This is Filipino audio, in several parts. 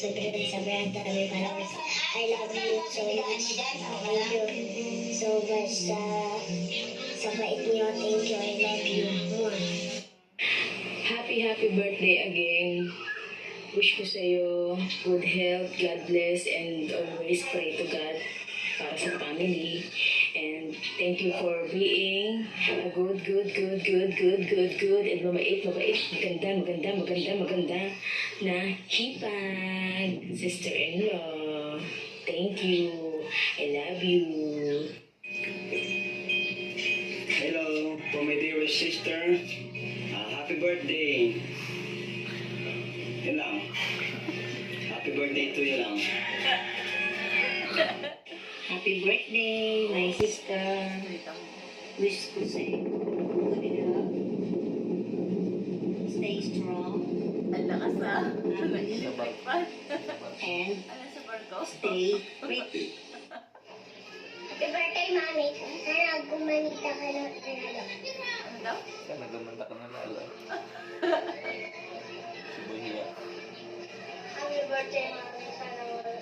sobrang dami followers. I love you so much. Thank you so much sa bait niyo. Thank you. I love you. Mwah. Happy birthday again. Wish ko sa'yo good health, God bless, and always pray to God para sa family. And thank you for being a good, and mabait, maganda na hipag, sister-in-law. Thank you. I love you. Hello, for my dearest sister. Happy birthday. Yun lang. Happy birthday to you lang. Happy birthday, my sister. Wish ko sa'yo good health. Stay strong. Ang lakas ah. Nag-inipit pa. And Ano sa barko? stay pretty. Happy birthday, Mami. Sana gumanita ka ng ano. Ano daw? Sana gumanda ka na lalo. Si Boy Hiya. Happy birthday, Mami. Sana wala.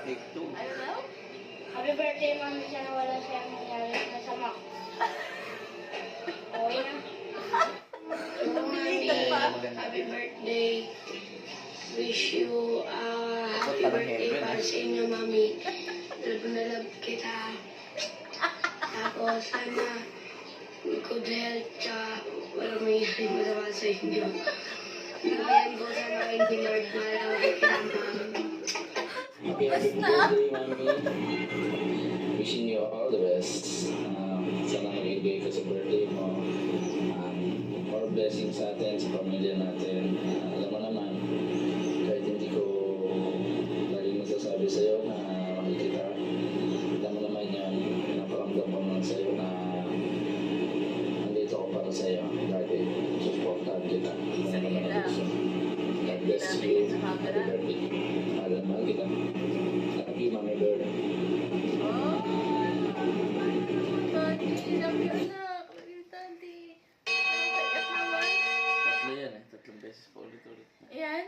Take two. Ano daw? Happy birthday, Mami. Sana wala siyang nangyari masama. Okay na. Nabilitan pa. Happy birthday. Wish you happy birthday para sa inyo, Mami. Love na love kita. Tapos sana good health tsaka walang mangyari masama sa inyo. Ayan po sana kayo ni Lord Malaw kita, Mami. Happy birthday, Mami. Wishing you all the best. Sana mag-enjoy ka sa birthday mo. More blessings sa atin, sa pamilya natin. Alam mo naman, kahit hindi ko laging masasabi sa'yo na makikita, alam mo naman yan, pinaparamdam ko naman sa'yo na nandito ako para sa'yo. Lagi, supportahan kita. Isa Ano naman nila. ang gusto. God bless you. Happy birthday. Mahal kita. Love you, Mami Bird. Oh! Tati, love you anak. Love you, Tati. Ang tagas naman. Tatlo yan eh. Tatlong beses pa ulit-ulit. Ayan.